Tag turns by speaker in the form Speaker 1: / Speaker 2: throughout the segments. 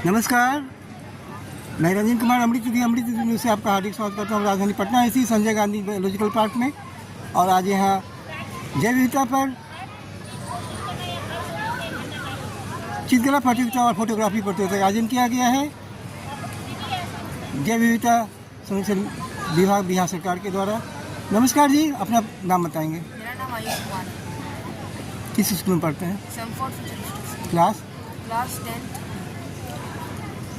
Speaker 1: नमस्कार, मैं रंजन कुमार अमृत न्यूज़ से आपका हार्दिक स्वागत करता हूँ। राजधानी पटना इसी संजय गांधी बायोलॉजिकल पार्क में, और आज यहाँ जैव विविधता पर चित्रकला प्रतियोगिता और फोटोग्राफी प्रतियोगिता का आयोजन किया गया है। जैव विविधता संरक्षण विभाग बिहार सरकार के द्वारा। नमस्कार जी, अपना नाम बताएंगे?
Speaker 2: मेरा नाम आयुष कुमार है।
Speaker 1: किस स्कूल में पढ़ते हैं? Class
Speaker 2: 10th।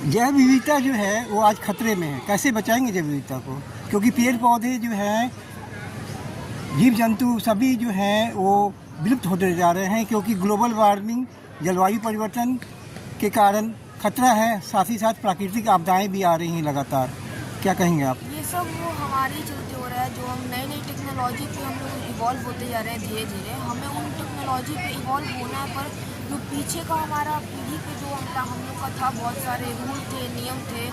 Speaker 1: जैव विविधता जो है वो आज खतरे में है। कैसे बचाएंगे जैव विविधता को? क्योंकि पेड़ पौधे जो हैं, जीव जंतु सभी जो हैं वो विलुप्त होते जा रहे हैं, क्योंकि ग्लोबल वार्मिंग, जलवायु परिवर्तन के कारण खतरा है। साथ ही साथ प्राकृतिक आपदाएं भी आ रही हैं लगातार। क्या कहेंगे आप?
Speaker 2: ये सब वो हमारे चलते हो रहा है, जो हम नई नई टेक्नोलॉजी पे हम लोग इवॉल्व होते जा रहे हैं धीरे धीरे। हमें उन टेक्नोलॉजी पे इवॉल्व होना है, पर जो पीछे का हमारा पीढ़ी पे जो हम लोग का था, बहुत सारे रूल थे, नियम थे,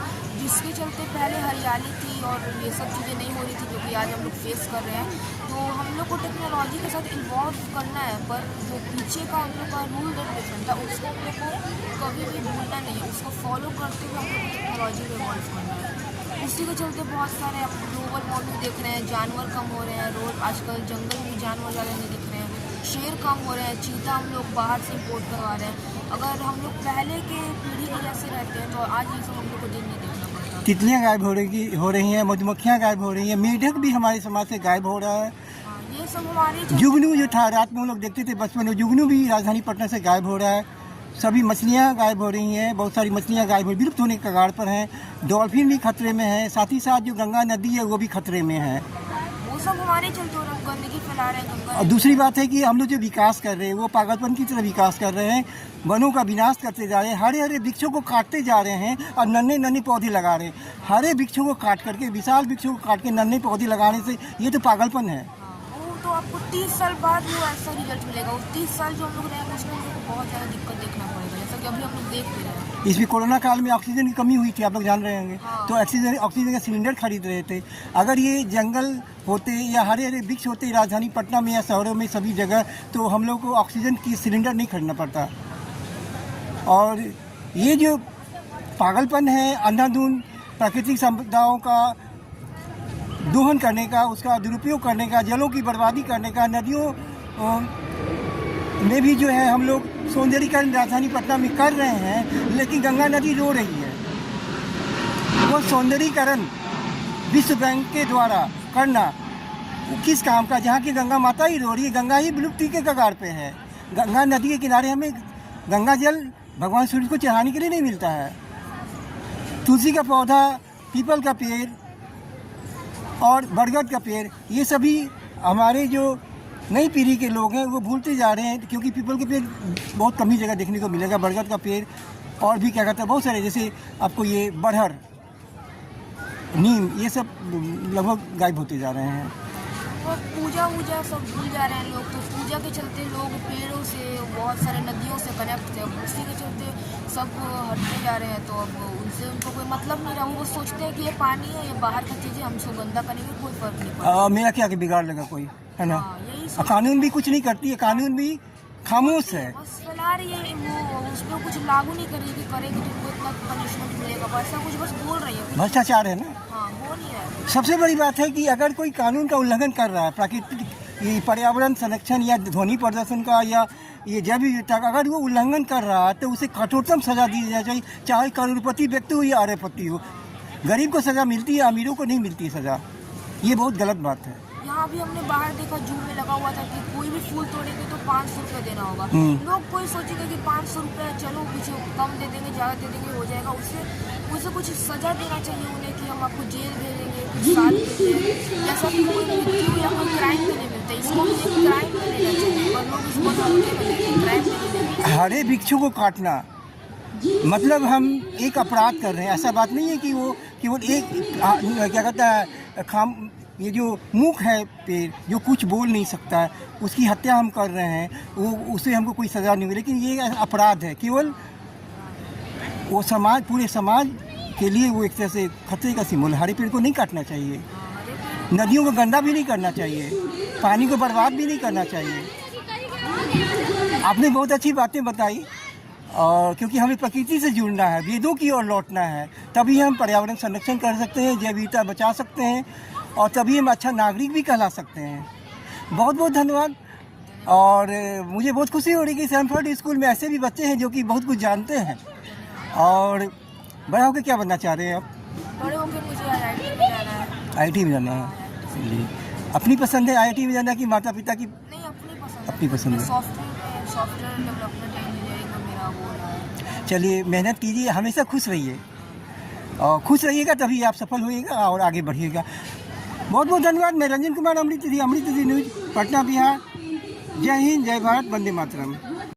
Speaker 2: जिसके चलते पहले हरियाली थी और ये सब चीज़ें नहीं हो रही थी, जो कि आज हम लोग फेस कर रहे हैं। तो हम लोग को टेक्नोलॉजी के साथ इन्वॉल्व करना है, पर जो पीछे का हम लोग का रूल रेगुलेशन था उसको हम लोग को कभी भी भूलना नहीं है। उसको फॉलो करते हुए हम लोग को टेक्नोलॉजी में इवॉल्व करना है। उसी के चलते बहुत सारे आप ग्लोबल वार्मिंग देख रहे हैं, जानवर कम हो रहे हैं, रोज आजकल जंगल में जानवर ज़्यादा नहीं दिख रहे हैं, शेर कम हो रहे हैं, चीता हम लोग बाहर से इम्पोर्ट करवा रहे हैं। अगर हम लोग पहले के पीढ़ी के जैसे रहते हैं तो आज ये सब हम लोग को दिन नहीं देखना पड़ता।
Speaker 1: तितलियाँ गायब हो रही हैं, मधुमक्खियाँ गायब हो रही हैं, मेढक भी हमारे समाज से गायब हो रहा है।
Speaker 2: ये सब हमारे
Speaker 1: जुगनू जो था, रात में हम लोग देखते थे बचपन में, जुगनू भी राजधानी पटना से गायब हो रहा है। सभी मछलियाँ गायब हो रही हैं, बहुत सारी मछलियाँ गायब हो, विलुप्त होने के कगार पर हैं। डॉल्फिन भी खतरे में है। साथ ही साथ जो गंगा नदी है वो भी खतरे में है।
Speaker 2: वो सब हमारे चलते हो रहा है, गंदगी फैला रहे हैं गंगा।
Speaker 1: और दूसरी बात है कि हम लोग जो विकास कर रहे हैं वो पागलपन की तरह विकास कर रहे हैं। वनों का विनाश करते जा रहे हैं, हरे हरे वृक्षों को काटते जा रहे हैं और नन्हे नन्हे पौधे लगा रहे हैं। हरे वृक्षों को काट करके, विशाल वृक्षों को काट के नन्हे पौधे लगाने से ये तो पागलपन है।
Speaker 2: वो तो आपको 30 साल बाद वो ऐसा रिजल्ट मिलेगा। उस 30 साल जो हम लोग रहेंगे उसमें हम लोग को बहुत ज़्यादा दिक्कत देखना पड़ेगा, जैसा कि अभी हम लोग देख भी रहे हैं।
Speaker 1: इसमें कोरोना काल में ऑक्सीजन की कमी हुई थी, आप लोग जान रहे होंगे। तो ऑक्सीजन का सिलेंडर खरीद रहे थे। अगर ये जंगल होते या हरे हरे वृक्ष होते राजधानी पटना में या शहरों में सभी जगह, तो हम लोग को ऑक्सीजन की सिलेंडर नहीं खरीदना पड़ता। और ये जो पागलपन है, अंधाधुंध प्राकृतिक संपदाओं का दोहन करने का, उसका दुरुपयोग करने का, जलों की बर्बादी करने का, नदियों में भी जो है हम लोग सौंदर्यीकरण राजधानी पटना में कर रहे हैं, लेकिन गंगा नदी रो रही है। वो सौंदर्यीकरण विश्व बैंक के द्वारा करना किस काम का, जहाँ की गंगा माता ही रो रही है। गंगा ही विलुप्ति के कगार पे है। गंगा नदी के किनारे हमें गंगा जल भगवान सूर्य को चढ़ाने के लिए नहीं मिलता है। तुलसी का पौधा, पीपल का पेड़ और बरगद का पेड़, ये सभी हमारे जो नई पीढ़ी के लोग हैं वो भूलते जा रहे हैं, क्योंकि पीपल के पेड़ बहुत कम ही जगह देखने को मिलेगा। बरगद का पेड़ और भी क्या कहता है, बहुत सारे, जैसे आपको ये बरहर, नीम, ये सब लगभग गायब होते जा रहे हैं।
Speaker 2: वो पूजा वूजा सब भूल जा रहे हैं लोग। तो पूजा के चलते लोग पेड़ों से, बहुत सारे नदियों से कनेक्ट थे, उसी के चलते सब हटते जा रहे हैं। तो अब उनसे उनको कोई मतलब नहीं रहा। वो सोचते हैं कि ये पानी है, ये बाहर की चीज़ें, हम इसको गंदा करेंगे, कोई फर्क नहीं पड़ता।
Speaker 1: मेरा क्या बिगाड़ लगा कोई, है ना?
Speaker 2: यही
Speaker 1: कानून भी कुछ नहीं करती है, कानून भी खामोश है।
Speaker 2: बस फैला रही है, वो उस पर कुछ लागू नहीं करेगी, करेगी तो उनको इतना पनिशमेंट मिलेगा, ऐसा कुछ बस बोल रही है।
Speaker 1: भ्रष्टाचार है ना।
Speaker 2: हाँ, हो नहीं रहा है।
Speaker 1: सबसे बड़ी बात है कि अगर कोई कानून का उल्लंघन कर रहा है, प्राकृतिक पर्यावरण संरक्षण या ध्वनि प्रदर्शन का या ये जैव विविधता का अगर वो उल्लंघन कर रहा है, तो उसे कठोरतम सजा दी जानी चाहिए, चाहे करोड़पति व्यक्ति हो या अरबपति हो। गरीब को सजा मिलती है, अमीरों को नहीं मिलती सजा। ये बहुत गलत बात है।
Speaker 2: यहाँ भी हमने बाहर देखा, जू में लगा हुआ था कि कोई भी फूल तोड़ेंगे तो 500 रुपये देना होगा। लोग कोई सोचेगा कि 500 रुपये, चलो कुछ कम दे देंगे, ज़्यादा दे देंगे, हो जाएगा। उसे कुछ सज़ा देना चाहिए उन्हें, कि हम आपको जेल भेजेंगे, कुछ साल भेजेंगे। जैसा कि कोई मृत्यु या कोई क्राइम में नहीं मिलता, इसको भी एक क्राइम में लेना चाहिए, पर लोग इसको क्राइम में नहीं।
Speaker 1: हरे वृक्षों को काटना मतलब हम एक अपराध कर रहे हैं। ऐसा बात नहीं है कि वो केवल एक क्या कहता है, ये जो मूक है पेड़, जो कुछ बोल नहीं सकता है, उसकी हत्या हम कर रहे हैं, वो उससे हमको कोई सज़ा नहीं मिली। लेकिन ये अपराध है, केवल वो समाज, पूरे समाज के लिए वो एक तरह से खतरे का सिंबल। हरे पेड़ को नहीं काटना चाहिए, नदियों को गंदा भी नहीं करना चाहिए, पानी को बर्बाद भी नहीं करना चाहिए। आपने बहुत अच्छी बातें बताई। और क्योंकि हमें प्रकृति से जुड़ना है, वेदों की ओर लौटना है, तभी हम पर्यावरण संरक्षण कर सकते हैं, जैव विविधता बचा सकते हैं और तभी हम अच्छा नागरिक भी कहला सकते हैं। बहुत बहुत धन्यवाद। और मुझे बहुत खुशी हो रही है कि सैमफोर्ड स्कूल में ऐसे भी बच्चे हैं जो कि बहुत कुछ जानते हैं। और बड़ा होकर क्या बनना चाह रहे हैं आप?
Speaker 2: बड़े होकर मुझे IIT में जाना है।
Speaker 1: IIT में जाना है, चलिए। अपनी पसंद है IIT में जाना कि माता पिता की?
Speaker 2: नहीं, अपनी पसंद
Speaker 1: अपनी पसंद है।
Speaker 2: सॉफ्टवेयर डेवलपमेंट इंजीनियरिंग में मेरा वो रहा है।
Speaker 1: चलिए, मेहनत कीजिए, हमेशा खुश रहिए और खुश रहिएगा तभी आप सफल होइएगा और आगे बढ़िएगा। बहुत बहुत धन्यवाद। मैं रंजन कुमार, अमृत न्यूज़ पटना बिहार। जय हिंद, जय भारत, वंदे मातरम।